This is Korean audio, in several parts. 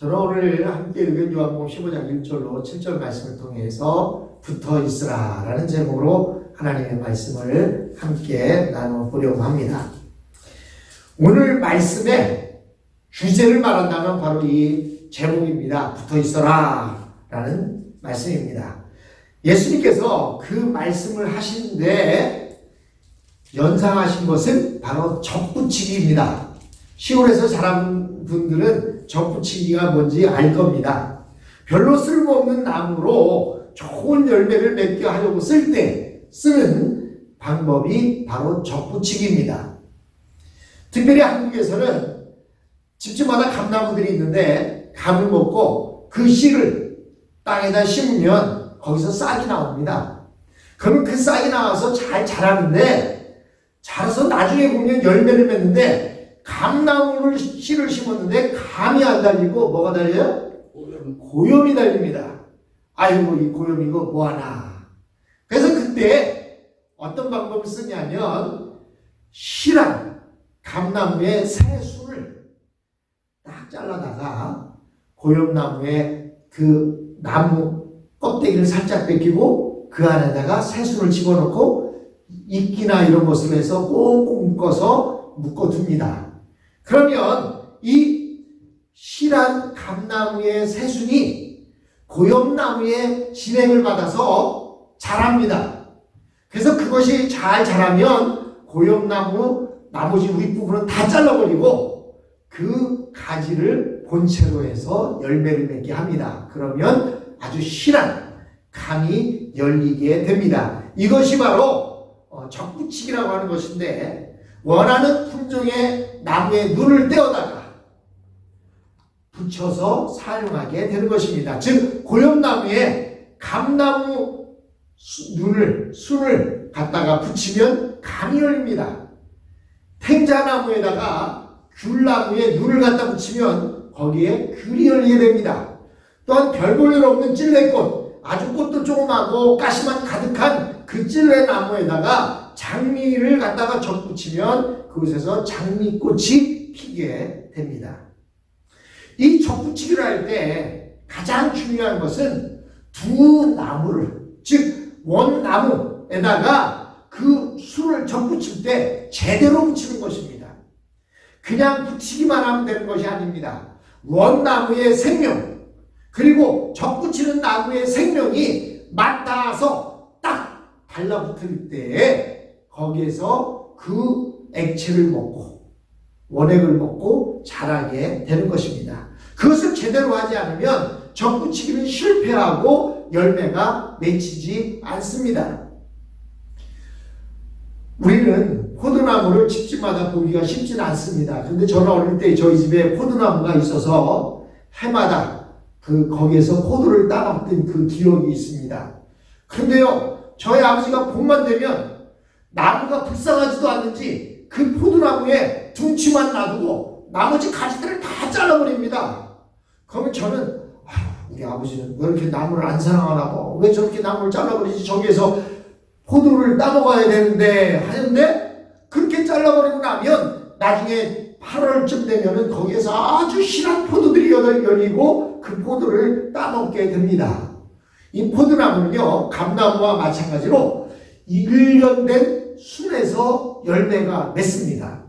저는 오늘 함께 읽은 요한복음 15장 1절로 7절 말씀을 통해서 붙어 있으라 라는 제목으로 하나님의 말씀을 함께 나눠보려고 합니다. 오늘 말씀의 주제를 말한다면 바로 이 제목입니다. 붙어 있어라 라는 말씀입니다. 예수님께서 그 말씀을 하시는데 연상하신 것은 바로 접붙이기입니다. 시골에서 자란 분들은 접붙이기가 뭔지 알 겁니다. 별로 쓸모없는 나무로 좋은 열매를 맺게 하려고 쓸 때 쓰는 방법이 바로 접붙이기입니다. 특별히 한국에서는 집집마다 감나무들이 있는데 감을 먹고 그 씨를 땅에다 심으면 거기서 싹이 나옵니다. 그러면 그 싹이 나와서 잘 자라는데 자라서 나중에 보면 열매를 맺는데 감나무를 씨를 심었는데 감이 안 달리고 뭐가 달려요? 고염이 달립니다. 아이고 이 고염 이거 뭐하나. 그래서 그때 어떤 방법을 쓰냐면 실한 감나무의 새 순을 딱 잘라다가 고염나무의 그 나무 껍데기를 살짝 벗기고 그 안에다가 새 순을 집어넣고 이끼나 이런 것으로 해서 꽁꽁 묶어서 묶어둡니다. 그러면 이 실한 감나무의 새순이 고염나무의 진행을 받아서 자랍니다. 그래서 그것이 잘 자라면 고염나무 나머지 윗부분은 다 잘라버리고 그 가지를 본체로 해서 열매를 맺게 합니다. 그러면 아주 실한 감이 열리게 됩니다. 이것이 바로 접붙이기라고 하는 것인데 원하는 품종의 나무의 눈을 떼어다가 붙여서 사용하게 되는 것입니다. 즉 고염나무에 감나무 순을 갖다가 붙이면 감이 열립니다. 탱자나무에다가 귤나무에 눈을 갖다 붙이면 거기에 귤이 열리게 됩니다. 또한 별 볼 일 없는 찔레꽃, 아주 꽃도 조그마하고 가시만 가득한 그 찔레나무에다가 장미를 갖다가 접붙이면 그곳에서 장미꽃이 피게 됩니다. 이 접붙이기를 할 때 가장 중요한 것은 두 나무를, 즉 원나무에다가 그 순을 접붙일 때 제대로 붙이는 것입니다. 그냥 붙이기만 하면 되는 것이 아닙니다. 원나무의 생명 그리고 접붙이는 나무의 생명이 맞닿아서 딱 달라붙을 때에 거기에서 그 액체를 먹고 원액을 먹고 자라게 되는 것입니다. 그것을 제대로 하지 않으면 접붙이기는 실패하고 열매가 맺히지 않습니다. 우리는 포도나무를 집집마다 보기가 쉽지는 않습니다. 그런데 저는 어릴 때 저희 집에 포도나무가 있어서 해마다 거기에서 포도를 따먹던 그 기억이 있습니다. 그런데요, 저희 아버지가 봄만 되면 나무가 불쌍하지도 않는지 그 포도나무에 둥치만 놔두고 나머지 가지들을 다 잘라버립니다. 그러면 저는 우리 아버지는 왜 이렇게 나무를 안 사랑하나 봐. 왜 저렇게 나무를 잘라버리지? 저기에서 포도를 따먹어야 되는데 하는데 그렇게 잘라버리고 나면 나중에 8월쯤 되면은 거기에서 아주 실한 포도들이 열리고 그 포도를 따먹게 됩니다. 이 포도나무는요, 감나무와 마찬가지로 1년 된 순에서 열매가 맺습니다.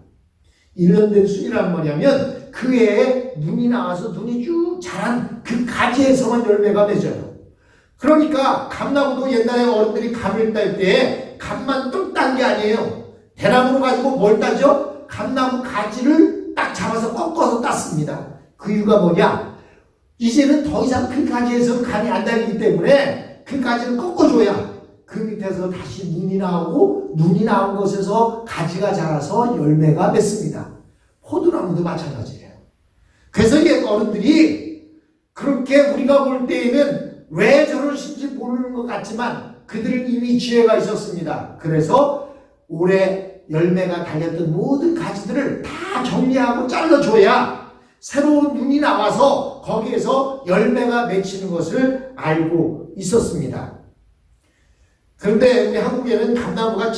1년 된 순이란 뭐냐면 그 해에 눈이 나와서 눈이 쭉 자란 그 가지에서만 열매가 맺어요. 그러니까 감나무도 옛날에 어른들이 감을 딸 때 감만 뚝 딴 게 아니에요. 대나무로 가지고 뭘 따죠? 감나무 가지를 딱 잡아서 꺾어서 땄습니다. 그 이유가 뭐냐? 이제는 더 이상 그 가지에서 감이 안 달리기 때문에 그 가지를 꺾어줘야 그 밑에서 다시 눈이 나오고 눈이 나온 것에서 가지가 자라서 열매가 맺습니다. 포도나무도 마찬가지예요. 그래서 이게 어른들이 그렇게 우리가 볼 때에는 왜 저러신지 모르는 것 같지만 그들은 이미 지혜가 있었습니다. 그래서 올해 열매가 달렸던 모든 가지들을 다 정리하고 잘라줘야 새로운 눈이 나와서 거기에서 열매가 맺히는 것을 알고 있었습니다. 그런데 우리 한국에는 감나무가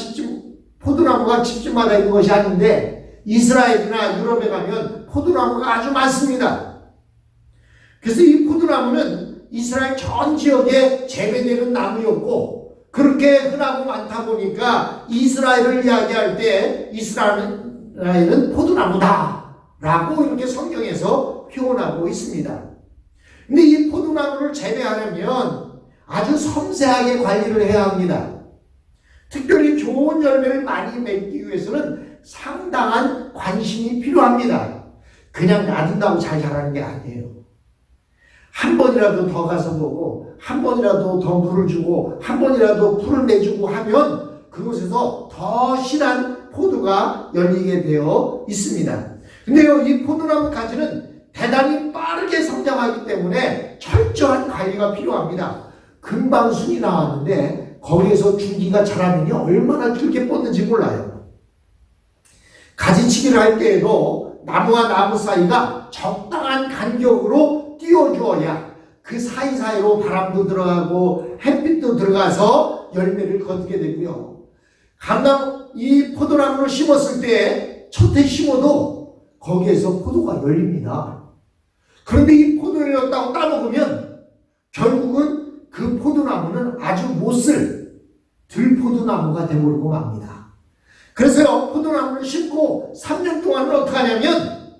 포도나무가 집집마다 있는 것이 아닌데 이스라엘이나 유럽에 가면 포도나무가 아주 많습니다. 그래서 이 포도나무는 이스라엘 전 지역에 재배되는 나무였고, 그렇게 흔하고 많다 보니까 이스라엘을 이야기할 때 이스라엘은 포도나무다 라고 이렇게 성경에서 표현하고 있습니다. 근데 이 포도나무를 재배하려면 아주 섬세하게 관리를 해야 합니다. 특별히 좋은 열매를 많이 맺기 위해서는 상당한 관심이 필요합니다. 그냥 놔둔다고 잘 자라는 게 아니에요. 한 번이라도 더 가서 보고, 한 번이라도 더 물을 주고, 한 번이라도 풀을 내주고 하면 그곳에서 더 실한 포도가 열리게 되어 있습니다. 근데요, 이 포도나무 가지는 대단히 빠르게 성장하기 때문에 철저한 관리가 필요합니다. 금방 순이 나왔는데 거기에서 줄기가 자라느니 얼마나 길게 뻗는지 몰라요. 가지치기를 할 때에도 나무와 나무 사이가 적당한 간격으로 띄워주어야 그 사이사이로 바람도 들어가고 햇빛도 들어가서 열매를 거두게 되고요. 이 포도나무를 심었을 때 첫해 심어도 거기에서 포도가 열립니다. 그런데 이 포도를 열었다고 따먹으면 결국은 그 포도나무는 아주 못쓸 들포도나무가 되어버리고 맙니다. 그래서요, 포도나무를 심고 3년 동안은 어떻게 하냐면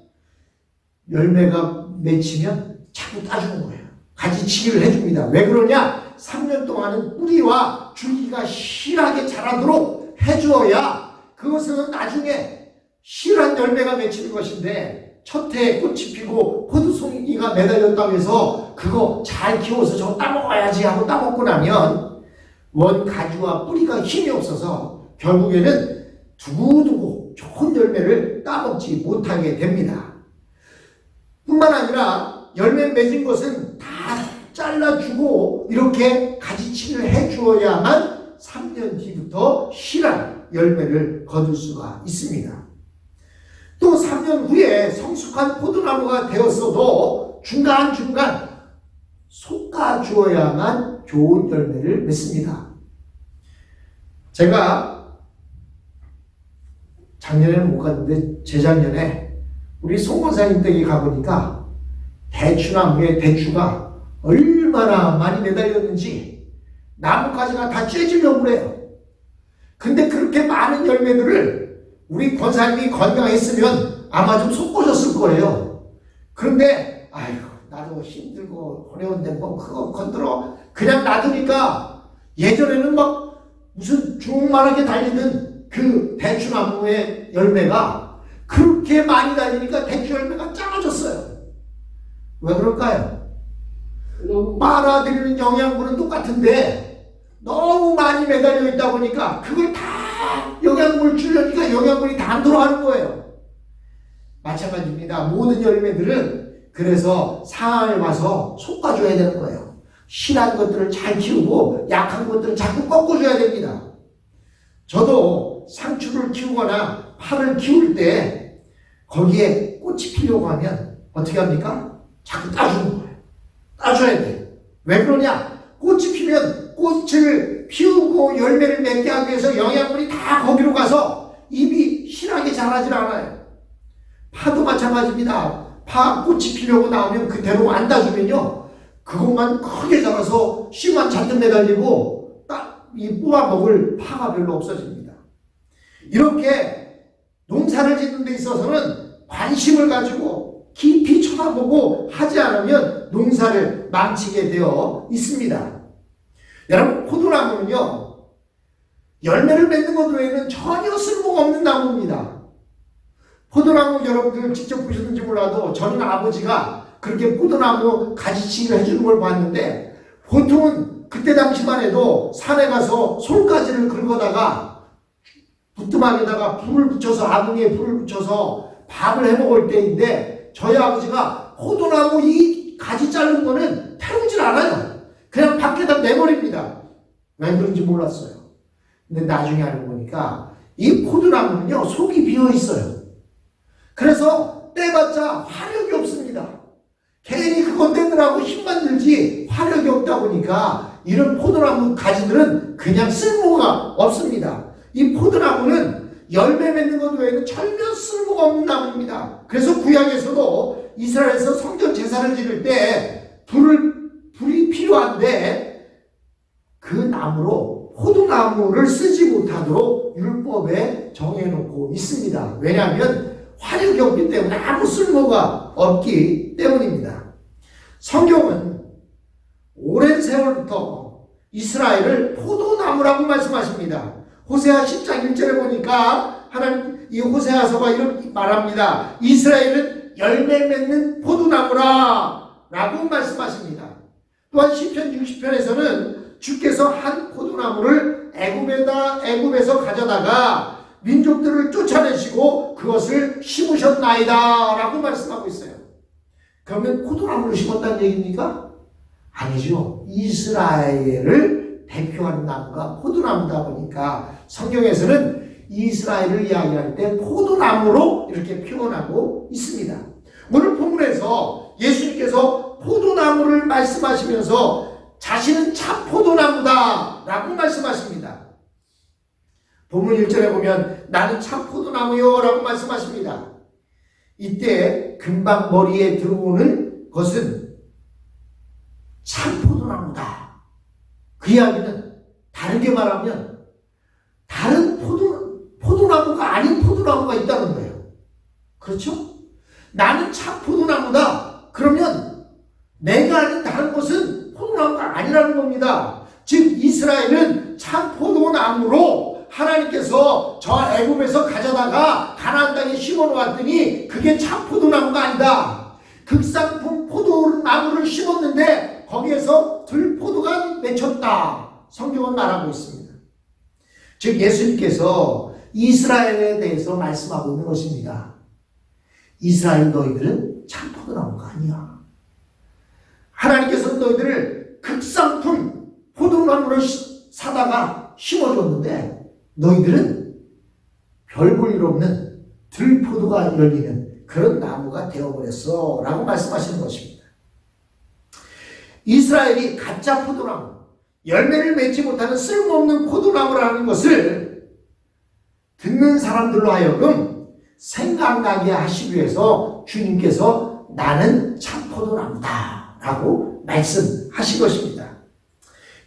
열매가 맺히면 자꾸 따주는 거예요. 가지치기를 해줍니다. 왜 그러냐? 3년 동안은 뿌리와 줄기가 실하게 자라도록 해주어야 그것은 나중에 실한 열매가 맺히는 것인데, 첫 해에 꽃이 피고 포도송이가 매달렸다고 해서 그거 잘 키워서 저거 따먹어야지 하고 따먹고 나면 원 가지와 뿌리가 힘이 없어서 결국에는 두고두고 좋은 열매를 따먹지 못하게 됩니다. 뿐만 아니라 열매 맺은 것은 다 잘라주고 이렇게 가지치기를 해주어야만 3년 뒤부터 실한 열매를 거둘 수가 있습니다. 또 3년 후에 성숙한 포도나무가 되었어도 중간중간 솎아주어야만 좋은 열매를 맺습니다. 제가 작년에는 못 갔는데 재작년에 우리 송원사님 댁에 가보니까 대추나무에 대추가 얼마나 많이 매달렸는지 나뭇가지가 다 째지려고 그래요. 근데 그렇게 많은 열매들을 우리 권사님이 건강했으면 아마 좀 솟구셨을 거예요. 그런데 아이고, 나도 힘들고 어려운데 뭐 그거 건드려 그냥 놔두니까 예전에는 막 무슨 주먹만하게 달리는 그 대추나무의 열매가 그렇게 많이 달리니까 대추 열매가 작아졌어요. 왜 그럴까요? 빨아들이는 영양분은 똑같은데 너무 많이 매달려 있다 보니까 그걸 다 영양분을 주려니까 영양분이 다 안 들어가는 거예요. 마찬가지입니다. 모든 열매들은 그래서 상황을 봐서 솎아줘야 되는 거예요. 실한 것들을 잘 키우고 약한 것들을 자꾸 꺾어줘야 됩니다. 저도 상추를 키우거나 파를 키울 때 거기에 꽃이 피려고 하면 어떻게 합니까? 자꾸 따주는 거예요. 따줘야 돼요. 왜 그러냐? 꽃이 피면 꽃을 피우고 열매를 맺게 하기 위해서 영양분이 다 거기로 가서 잎이 실하게 자라질 않아요. 파도 마찬가지입니다. 파 꽃이 피려고 나오면 그대로 안 따주면요, 그것만 크게 자라서 씨만 잔뜩 매달리고 이 뽑아 먹을 파가 별로 없어집니다. 이렇게 농사를 짓는 데 있어서는 관심을 가지고 깊이 쳐다보고 하지 않으면 농사를 망치게 되어 있습니다. 여러분, 포도나무는요, 열매를 맺는 것 외에는 전혀 쓸모가 없는 나무입니다. 포도나무 여러분들 직접 보셨는지 몰라도 저는 아버지가 그렇게 포도나무 가지치기를 해주는 걸 봤는데, 보통은 그때 당시만 해도 산에 가서 솔가지를 긁어다가 부뚜막에다가 불을 붙여서, 아궁이에 불을 붙여서 밥을 해 먹을 때인데, 저희 아버지가 포도나무 이 가지 자른 거는 태우질 않아요. 그냥 밖에다 내버립니다. 왜 그런지 몰랐어요. 근데 나중에 알고 보니까 이 포도나무는요, 속이 비어 있어요. 그래서 떼봤자 화력이 없습니다. 괜히 그거 떼느라고 힘만 들지 화력이 없다 보니까 이런 포도나무 가지들은 그냥 쓸모가 없습니다. 이 포도나무는 열매 맺는 것 외에는 전혀 쓸모가 없는 나무입니다. 그래서 구약에서도 이스라엘에서 성전 제사를 지를 때 불이 필요한데 그 나무로 포도나무를 쓰지 못하도록 율법에 정해놓고 있습니다. 왜냐하면 화력이 없기 때문에 아무 쓸모가 없기 때문입니다. 성경은 오랜 세월부터 이스라엘을 포도나무라고 말씀하십니다. 호세아 10장 1절에 보니까 하나님 이 호세아서가 이렇게 말합니다. 이스라엘은 열매 맺는 포도나무라 라고 말씀하십니다. 또한 시편 60편에서는 주께서 한 포도나무를 애굽에서 가져다가 민족들을 쫓아내시고 그것을 심으셨나이다 라고 말씀하고 있어요. 그러면 포도나무를 심었다는 얘기입니까? 아니죠. 이스라엘을 대표하는 나무가 포도나무다 보니까 성경에서는 이스라엘을 이야기할 때 포도나무로 이렇게 표현하고 있습니다. 오늘 본문에서 예수님께서 포도나무를 말씀하시면서 자신은 참 포도나무다 라고 말씀하십니다. 본문 1절에 보면 나는 참 포도나무요 라고 말씀하십니다. 이때 금방 머리에 들어오는 것은 참 포도나무다. 그 이야기는 다르게 말하면 다른 포도나무가 아닌 포도나무가 있다는 거예요. 그렇죠? 나는 참 포도나무다. 그러면 내가 아닌 다른 것은 포도나무가 아니라는 겁니다. 즉 이스라엘은 참 포도나무로 하나님께서 저 애굽에서 가져다가 가나안 땅에 심어놓았더니 그게 참 포도나무가 아니다. 극상품 포도나무를 심었는데 거기에서 들포도가 맺혔다. 성경은 말하고 있습니다. 즉 예수님께서 이스라엘에 대해서 말씀하고 있는 것입니다. 이스라엘 너희들은 참 포도나무가 아니야. 하나님께서 너희들을 극상품 포도나무를 사다가 심어줬는데 너희들은 별 볼 일 없는 들포도가 열리는 그런 나무가 되어버렸어 라고 말씀하시는 것입니다. 이스라엘이 가짜 포도나무, 열매를 맺지 못하는 쓸모없는 포도나무라는 것을 듣는 사람들로 하여금 생각나게 하시기 위해서 주님께서 나는 참 포도나무다 라고 말씀하신 것입니다.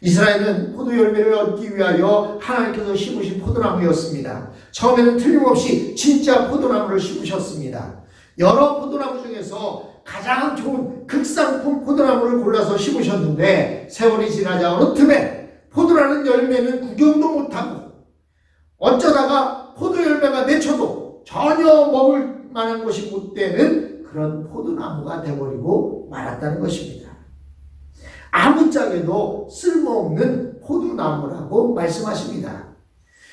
이스라엘은 포도 열매를 얻기 위하여 하나님께서 심으신 포도나무였습니다. 처음에는 틀림없이 진짜 포도나무를 심으셨습니다. 여러 포도나무 중에서 가장 좋은 극상품 포도나무를 골라서 심으셨는데 세월이 지나자 어느 틈에 포도라는 열매는 구경도 못하고 어쩌다가 포도 열매가 맺혀도 전혀 먹을 만한 것이 못 되는 그런 포도나무가 되어버리고 말았다는 것입니다. 아무짝에도 쓸모없는 포도나무라고 말씀하십니다.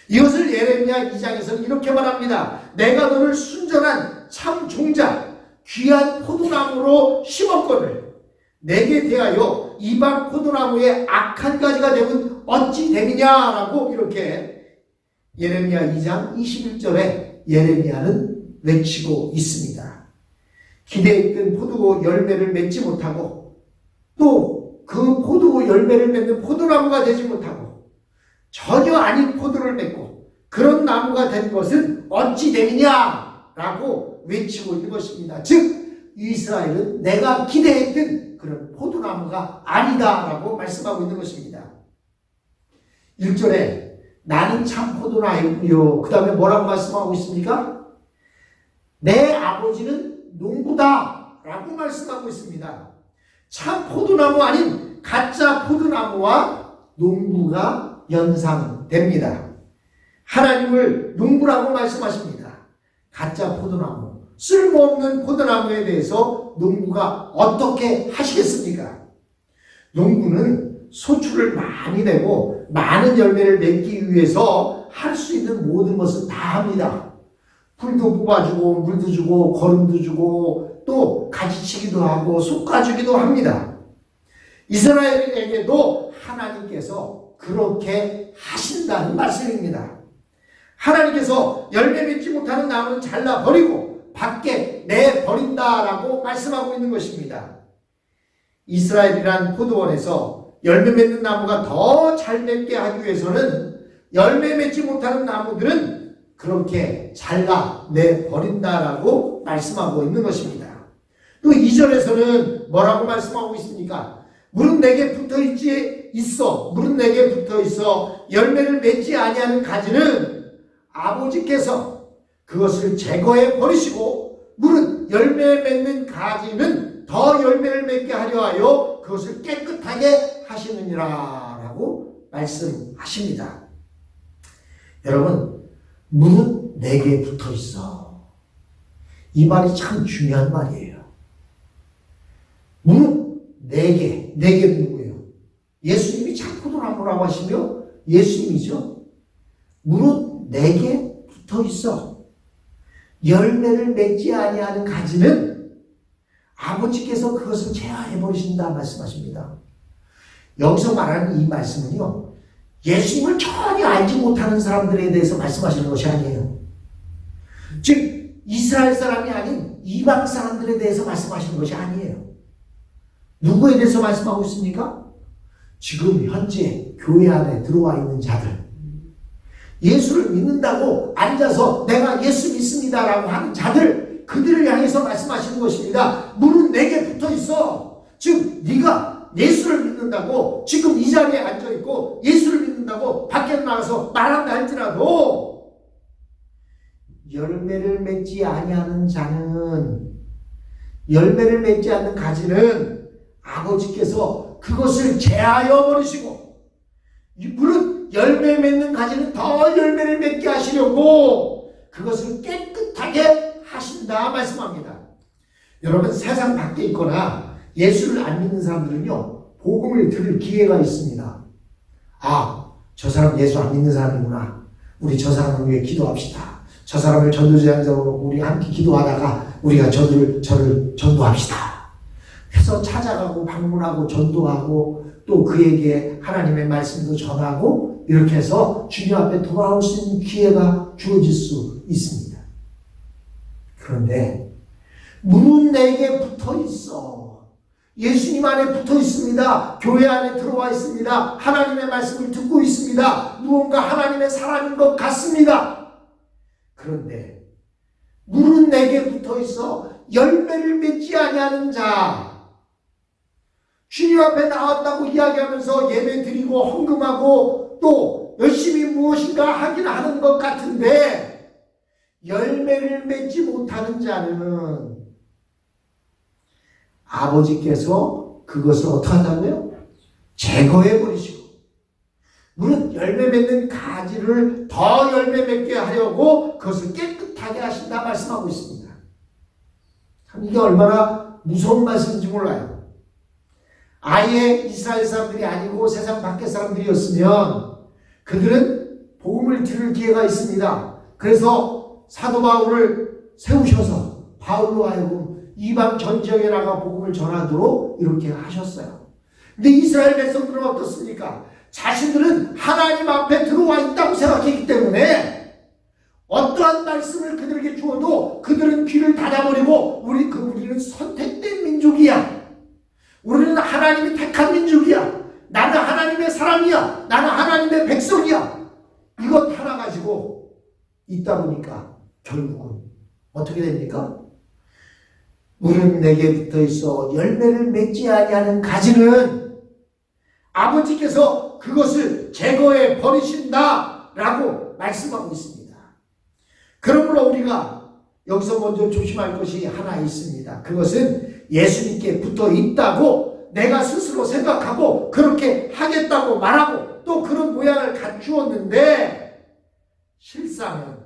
이것을 예레미야 2장에서는 이렇게 말합니다. 내가 너를 순전한 참 종자 귀한 포도나무로 심었거늘 내게 대하여 이방 포도나무의 악한 가지가 되면 어찌 됨이냐라고 이렇게 예레미야 2장 21절에 예레미야는 외치고 있습니다. 기대했던 포도 열매를 맺지 못하고 또 그 포도 열매를 맺는 포도나무가 되지 못하고 전혀 아닌 포도를 맺고 그런 나무가 된 것은 어찌 됨이냐라고 외치고 있는 것입니다. 즉 이스라엘은 내가 기대했던 그런 포도나무가 아니다라고 말씀하고 있는 것입니다. 1절에 나는 참 포도나무요. 그 다음에 뭐라고 말씀하고 있습니까? 내 아버지는 농부다 라고 말씀하고 있습니다. 참 포도나무 아닌 가짜 포도나무와 농부가 연상됩니다. 하나님을 농부라고 말씀하십니다. 가짜 포도나무, 쓸모없는 포도나무에 대해서 농부가 어떻게 하시겠습니까? 농부는 소출을 많이 내고 많은 열매를 맺기 위해서 할 수 있는 모든 것을 다 합니다. 풀도 뽑아주고 물도 주고 거름도 주고 또 가지치기도 하고 솎아주기도 합니다. 이스라엘에게도 하나님께서 그렇게 하신다는 말씀입니다. 하나님께서 열매 맺지 못하는 나무는 잘라버리고 밖에 내버린다라고 말씀하고 있는 것입니다. 이스라엘이란 포도원에서 열매 맺는 나무가 더 잘 맺게 하기 위해서는 열매 맺지 못하는 나무들은 그렇게 잘라내버린다라고 말씀하고 있는 것입니다. 또 2절에서는 뭐라고 말씀하고 있습니까? 물은 내게 있어. 물은 내게 붙어 있어. 열매를 맺지 아니하는 가지는 아버지께서 그것을 제거해 버리시고, 물은 열매 맺는 가지는 더 열매를 맺게 하려 하여 그것을 깨끗하게 하시느니라 라고 말씀하십니다. 여러분, 물은 내게 붙어 있어. 이 말이 참 중요한 말이에요. 물은 내게는 누구예요? 예수님이 포도나무라고 하시며 예수님이죠. 물은 내게 붙어 있어. 열매를 맺지 아니하는 가지는 아버지께서 그것을 제하해 버리신다 말씀하십니다. 여기서 말하는 이 말씀은요, 예수님을 전혀 알지 못하는 사람들에 대해서 말씀하시는 것이 아니에요. 즉 이스라엘 사람이 아닌 이방 사람들에 대해서 말씀하시는 것이 아니에요. 누구에 대해서 말씀하고 있습니까? 지금 현재 교회 안에 들어와 있는 자들, 예수를 믿는다고 앉아서 내가 예수 믿습니다라고 하는 자들, 그들을 향해서 말씀하시는 것입니다. 물은 내게 붙어 있어. 즉 네가 예수를 믿는다고 지금 이 자리에 앉아 있고 예수를 믿는다고 밖에 나가서 말한다 할지라도 열매를 맺지 아니하는 자는, 열매를 맺지 않는 가지는 아버지께서 그것을 제하여 버리시고, 물은 열매 맺는 가지는 더 열매를 맺게 하시려고 그것을 깨끗하게 하신다 말씀합니다. 여러분, 세상 밖에 있거나 예수를 안 믿는 사람들은요, 복음을 들을 기회가 있습니다. 아, 저 사람 예수 안 믿는 사람이구나. 우리 저 사람을 위해 기도합시다. 저 사람을 전도제장자로 우리 함께 기도하다가 우리가 저를 전도합시다. 해서 찾아가고 방문하고 전도하고 또 그에게 하나님의 말씀도 전하고 이렇게 해서 주님 앞에 돌아올 수 있는 기회가 주어질 수 있습니다. 그런데 물은 내게 붙어 있어. 예수님 안에 붙어 있습니다. 교회 안에 들어와 있습니다. 하나님의 말씀을 듣고 있습니다. 무언가 하나님의 사람인 것 같습니다. 그런데 물은 내게 붙어 있어 열매를 맺지 아니하는 자, 주님 앞에 나왔다고 이야기하면서 예배 드리고 헌금하고 또 열심히 무엇인가 하긴 하는 것 같은데 열매를 맺지 못하는 자는 아버지께서 그것을 어떻게 한다고요? 제거해 버리시고, 물은 열매 맺는 가지를 더 열매 맺게 하려고 그것을 깨끗하게 하신다 말씀하고 있습니다. 참 이게 얼마나 무서운 말씀인지 몰라요. 아예 이스라엘 사람들이 아니고 세상 밖의 사람들이었으면 그들은 복음을 들을 기회가 있습니다. 그래서 사도 바울을 세우셔서 바울로 하여금 이방 전 지역에 나가 복음을 전하도록 이렇게 하셨어요. 근데 이스라엘 백성들은 어떻습니까? 자신들은 하나님 앞에 들어와 있다고 생각했기 때문에 어떠한 말씀을 그들에게 주어도 그들은 귀를 닫아버리고 우리는 선택된 민족이야. 우리는 하나님이 택한 민족이야. 나는 하나님의 사람이야. 나는 하나님의 백성이야. 이것 하나 가지고 있다 보니까 결국은 어떻게 됩니까? 물은 내게 붙어 있어 열매를 맺지 아니하는 가지는 아버지께서 그것을 제거해 버리신다라고 말씀하고 있습니다. 그러므로 우리가 여기서 먼저 조심할 것이 하나 있습니다. 그것은 예수님께 붙어 있다고 내가 스스로 생각하고 그렇게 하겠다고 말하고 또 그런 모양을 갖추었는데 실상은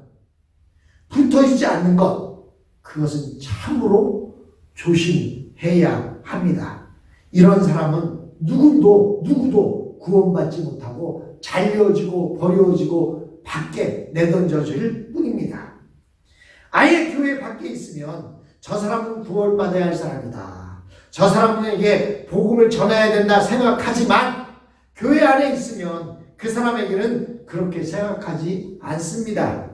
붙어 있지 않는 것, 그것은 참으로 조심해야 합니다. 이런 사람은 누구도 구원받지 못하고 잘려지고 버려지고 밖에 내던져질 뿐입니다. 아예 교회 밖에 있으면 저 사람은 구원받아야 할 사람이다, 저 사람에게 복음을 전해야 된다 생각하지만 교회 안에 있으면 그 사람에게는 그렇게 생각하지 않습니다.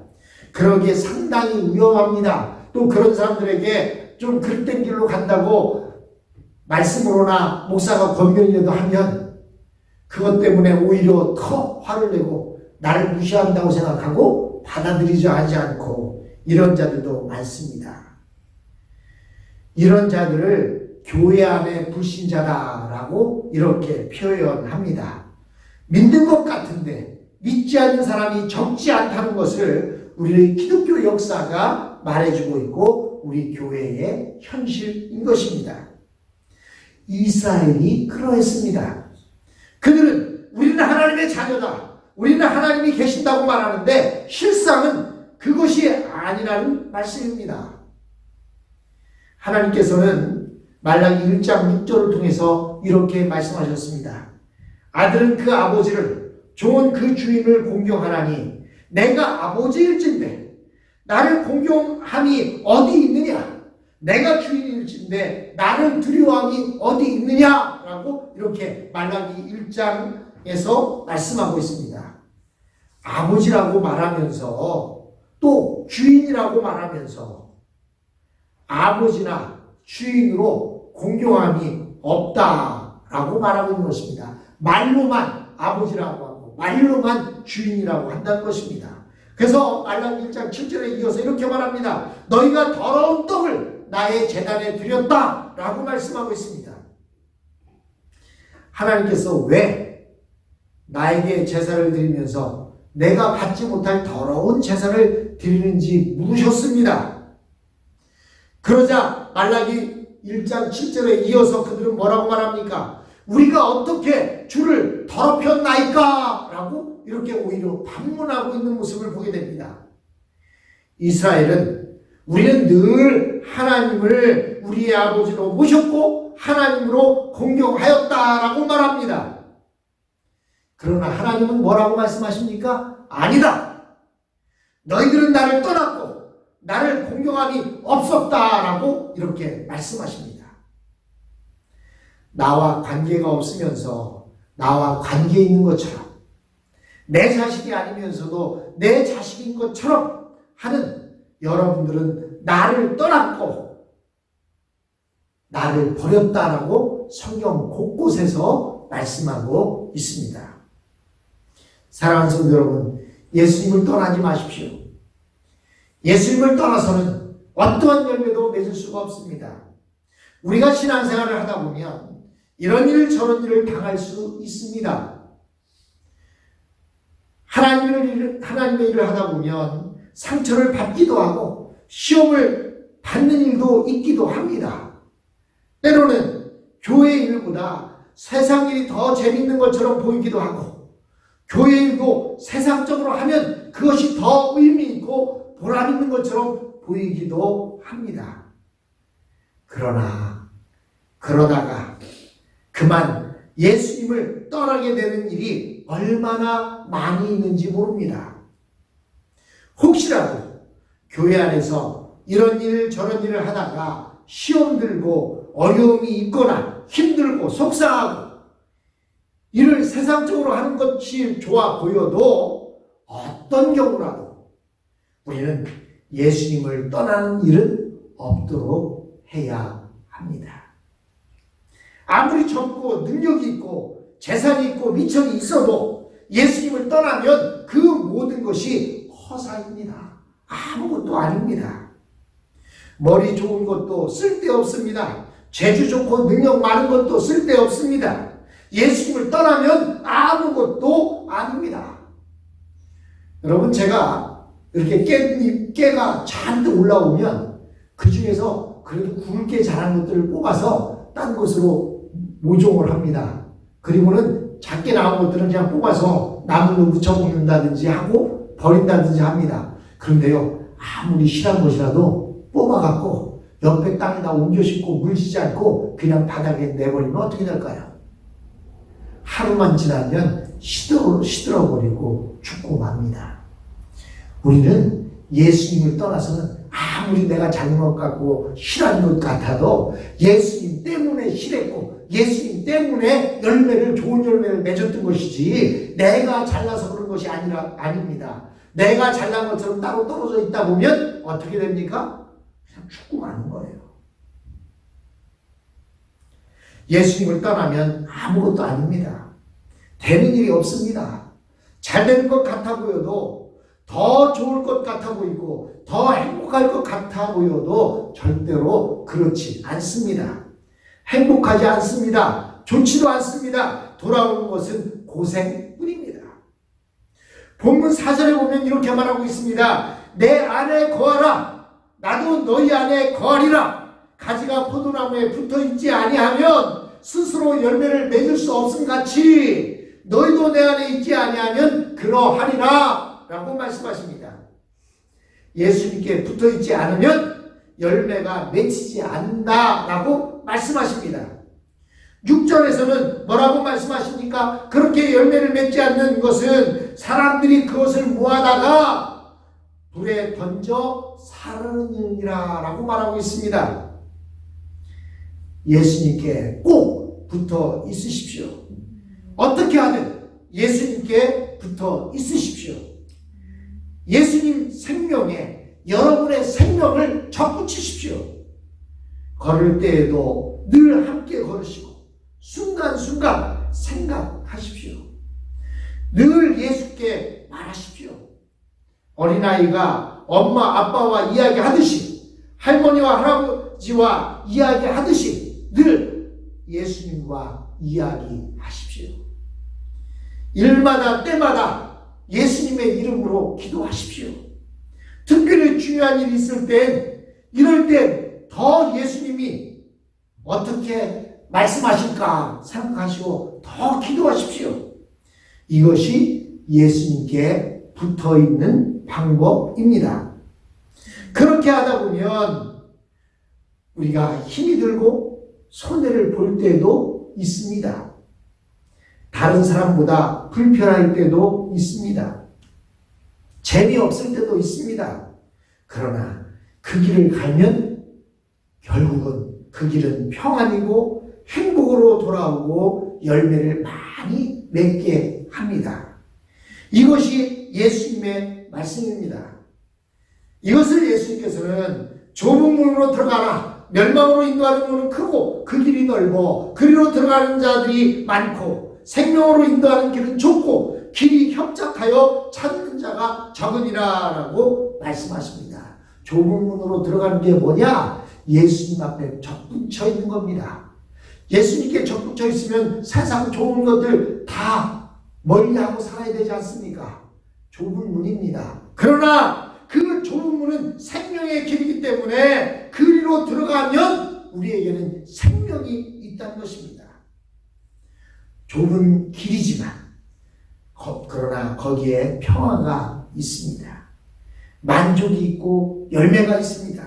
그러기에 상당히 위험합니다. 또 그런 사람들에게 좀 글된 길로 간다고 말씀으로나 목사가 권면이라도 하면 그것 때문에 오히려 더 화를 내고 나를 무시한다고 생각하고 받아들이지 하지 않고 이런 자들도 많습니다. 이런 자들을 교회 안의 불신자다라고 이렇게 표현합니다. 믿는 것 같은데 믿지 않는 사람이 적지 않다는 것을 우리 기독교 역사가 말해주고 있고 우리 교회의 현실인 것입니다. 이스라엘이 그러했습니다. 그들은 우리는 하나님의 자녀다, 우리는 하나님이 계신다고 말하는데 실상은 그것이 아니라는 말씀입니다. 하나님께서는 말라기 1장 6절을 통해서 이렇게 말씀하셨습니다. 아들은 그 아버지를, 종은 그 주인을 공경하나니 내가 아버지일진데 나를 공경함이 어디 있느냐? 내가 주인일진데 나를 두려워함이 어디 있느냐라고 이렇게 말라기 1장에서 말씀하고 있습니다. 아버지라고 말하면서 또 주인이라고 말하면서 아버지나 주인으로 공경함이 없다라고 말하고 있는 것입니다. 말로만 아버지라고 하고 말로만 주인이라고 한다는 것입니다. 그래서 말라기 1장 7절에 이어서 이렇게 말합니다. 너희가 더러운 떡을 나의 제단에 드렸다라고 말씀하고 있습니다. 하나님께서 왜 나에게 제사를 드리면서 내가 받지 못할 더러운 제사를 드리는지 물으셨습니다. 그러자 말라기 1장 7절에 이어서 그들은 뭐라고 말합니까? 우리가 어떻게 주를 더럽혔나이까? 라고 이렇게 오히려 반문하고 있는 모습을 보게 됩니다. 이스라엘은 우리는 늘 하나님을 우리의 아버지로 모셨고 하나님으로 공경하였다라고 말합니다. 그러나 하나님은 뭐라고 말씀하십니까? 아니다. 너희들은 나를 떠났고 나를 공경함이 없었다라고 이렇게 말씀하십니다. 나와 관계가 없으면서 나와 관계 있는 것처럼 내 자식이 아니면서도 내 자식인 것처럼 하는 여러분들은 나를 떠났고 나를 버렸다라고 성경 곳곳에서 말씀하고 있습니다. 사랑하는 성도 여러분, 예수님을 떠나지 마십시오. 예수님을 떠나서는 어떠한 열매도 맺을 수가 없습니다. 우리가 신앙생활을 하다 보면 이런 일 저런 일을 당할 수 있습니다. 하나님의 일을 하다 보면 상처를 받기도 하고 시험을 받는 일도 있기도 합니다. 때로는 교회 일보다 세상 일이 더 재밌는 것처럼 보이기도 하고 교회 일도 세상적으로 하면 그것이 더 의미 있고 보람 있는 것처럼 보이기도 합니다. 그러다가 그만 예수님을 떠나게 되는 일이 얼마나 많이 있는지 모릅니다. 혹시라도 교회 안에서 이런 일 저런 일을 하다가 시험 들고 어려움이 있거나 힘들고 속상하고 이를 세상적으로 하는 것이 좋아 보여도 어떤 경우라도 우리는 예수님을 떠나는 일은 없도록 해야 합니다. 아무리 젊고 능력이 있고 재산이 있고 미천이 있어도 예수님을 떠나면 그 모든 것이 허사입니다. 아무것도 아닙니다. 머리 좋은 것도 쓸데없습니다. 재주 좋고 능력 많은 것도 쓸데없습니다. 예수님을 떠나면 아무것도 아닙니다. 여러분, 제가 이렇게 깨가 잔뜩 올라오면 그 중에서 그래도 굵게 자란 것들을 뽑아서 딴 것으로 모종을 합니다. 그리고는 작게 나온 것들은 그냥 뽑아서 나물로 무쳐 먹는다든지 하고 버린다든지 합니다. 그런데요, 아무리 실한 것이라도 뽑아갖고 옆에 땅에다 옮겨 싣고 물지지 않고 그냥 바닥에 내버리면 어떻게 될까요? 하루만 지나면 시들어버리고 죽고 맙니다. 우리는 예수님을 떠나서는 아무리 내가 작은 것 같고 실한 것 같아도 예수님 때문에 실했고 예수님 때문에 좋은 열매를 맺었던 것이지 내가 잘나서 그런 것이 아닙니다. 내가 잘난 것처럼 따로 떨어져 있다 보면 어떻게 됩니까? 그냥 죽고 마는 거예요. 예수님을 떠나면 아무것도 아닙니다. 되는 일이 없습니다. 잘 되는 것 같아 보여도 더 좋을 것 같아 보이고 더 행복할 것 같아 보여도 절대로 그렇지 않습니다. 행복하지 않습니다. 좋지도 않습니다. 돌아오는 것은 고생뿐입니다. 본문 4절에 보면 이렇게 말하고 있습니다. 내 안에 거하라. 나도 너희 안에 거하리라. 가지가 포도나무에 붙어있지 아니하면 스스로 열매를 맺을 수 없음 같이 너희도 내 안에 있지 아니하면 그러하리라 라고 말씀하십니다. 예수님께 붙어있지 않으면 열매가 맺히지 않는다 라고 말씀하십니다. 6절에서는 뭐라고 말씀하십니까? 그렇게 열매를 맺지 않는 것은 사람들이 그것을 모아다가 불에 던져 사르느니라 라고 말하고 있습니다. 예수님께 꼭 붙어 있으십시오. 어떻게 하든 예수님께 붙어 있으십시오. 예수님 생명에 여러분의 생명을 접붙이십시오. 걸을 때에도 늘 함께 걸으시고 순간순간 생각하십시오. 늘 예수께 말하십시오. 어린아이가 엄마 아빠와 이야기하듯이 할머니와 할아버지와 이야기하듯이 늘 예수님과 이야기하십시오. 일마다 때마다 예수님의 이름으로 기도하십시오. 특별히 중요한 일이 있을 땐 이럴 땐 더 예수님이 어떻게 말씀하실까 생각하시고 더 기도하십시오. 이것이 예수님께 붙어있는 방법입니다. 그렇게 하다 보면 우리가 힘이 들고 손해를 볼 때도 있습니다. 다른 사람보다 불편할 때도 있습니다. 재미없을 때도 있습니다. 그러나 그 길을 가면 결국은 그 길은 평안이고 행복으로 돌아오고 열매를 많이 맺게 합니다. 이것이 예수님의 말씀입니다. 이것을 예수님께서는 좁은 문으로 들어가라. 멸망으로 인도하는 문은 크고 그 길이 넓어 그리로 들어가는 자들이 많고 생명으로 인도하는 길은 좁고 길이 협착하여 찾는 자가 적으니라 라고 말씀하십니다. 좁은 문으로 들어가는 게 뭐냐? 예수님 앞에 접붙여 있는 겁니다. 예수님께 접붙여 있으면 세상 좋은 것들 다 멀리하고 살아야 되지 않습니까? 좁은 문입니다. 그러나 그 좁은 문은 생명의 길이기 때문에 그리로 들어가면 우리에게는 생명이 있다는 것입니다. 좁은 길이지만 그러나 거기에 평화가 있습니다. 만족이 있고 열매가 있습니다.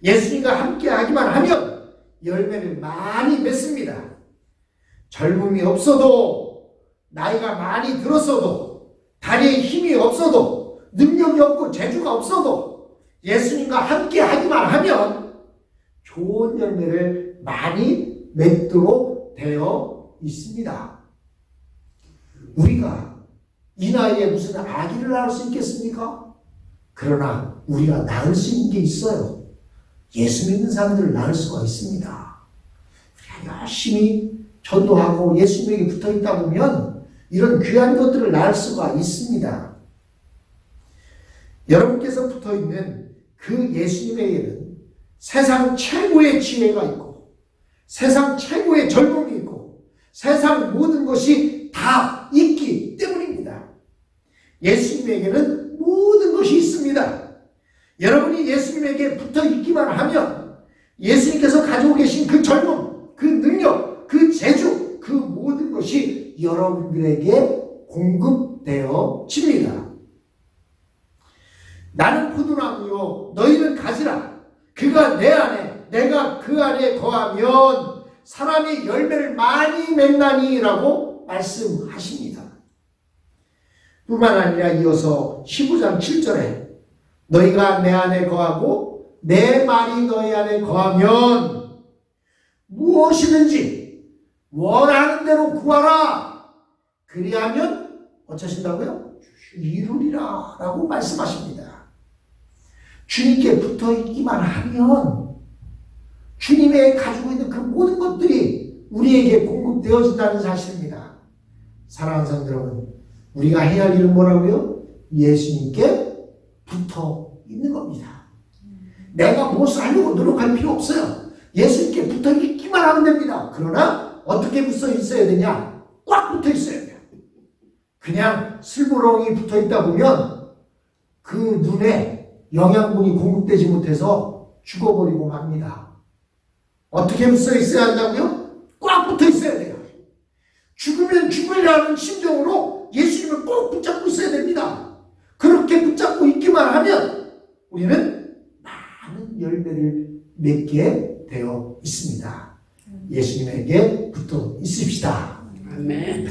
예수님과 함께 하기만 하면 열매를 많이 맺습니다. 젊음이 없어도 나이가 많이 들었어도 다리에 힘이 없어도 능력이 없고 재주가 없어도 예수님과 함께 하기만 하면 좋은 열매를 많이 맺도록 되어 있습니다. 우리가 이 나이에 무슨 아기를 낳을 수 있겠습니까? 그러나 우리가 낳을 수 있는 게 있어요. 예수 믿는 사람들을 낳을 수가 있습니다. 우리가 열심히 전도하고 예수님에게 붙어있다 보면 이런 귀한 것들을 낳을 수가 있습니다. 여러분께서 붙어있는 그 예수님에게는 세상 최고의 지혜가 있고 세상 최고의 젊음이 있고 세상 모든 것이 다 있기 때문입니다. 예수님에게는 모든 것이 있습니다. 여러분이 예수님에게 붙어 있기만 하면 예수님께서 가지고 계신 그 젊음, 그 능력, 그 재주, 그 모든 것이 여러분들에게 공급되어집니다. 나는 포도나무요 너희는 가지라. 그가 내 안에 내가 그 안에 거하면 사람이 열매를 많이 맺나니라고 말씀하십니다. 뿐만 아니라 이어서 15장 7절에 너희가 내 안에 거하고 내 말이 너희 안에 거하면 무엇이든지 원하는 대로 구하라. 그리하면 어쩌신다고요? 이루리라 라고 말씀하십니다. 주님께 붙어 있기만 하면 주님의 가지고 있는 그 모든 것들이 우리에게 공급되어진다는 사실입니다. 사랑하는 성도 여러분, 우리가 해야 할 일은 뭐라고요? 예수님께 붙어 있는 겁니다. 내가 무엇을 하려고 노력할 필요 없어요. 예수님께 붙어 있기만 하면 됩니다. 그러나 어떻게 붙어 있어야 되냐? 꽉 붙어 있어야 돼요. 그냥 슬그렁이 붙어 있다 보면 그 눈에 영양분이 공급되지 못해서 죽어버리고 맙니다. 어떻게 붙어 있어야 한다고요? 꽉 붙어 있어야 돼요. 죽으면 죽으리라는 심정으로 예수님을 꼭 붙잡고 있어야 됩니다. 그렇게 붙잡고 있기만 하면 우리는 많은 열매를 맺게 되어 있습니다. 예수님에게 붙어 있읍시다. 아멘.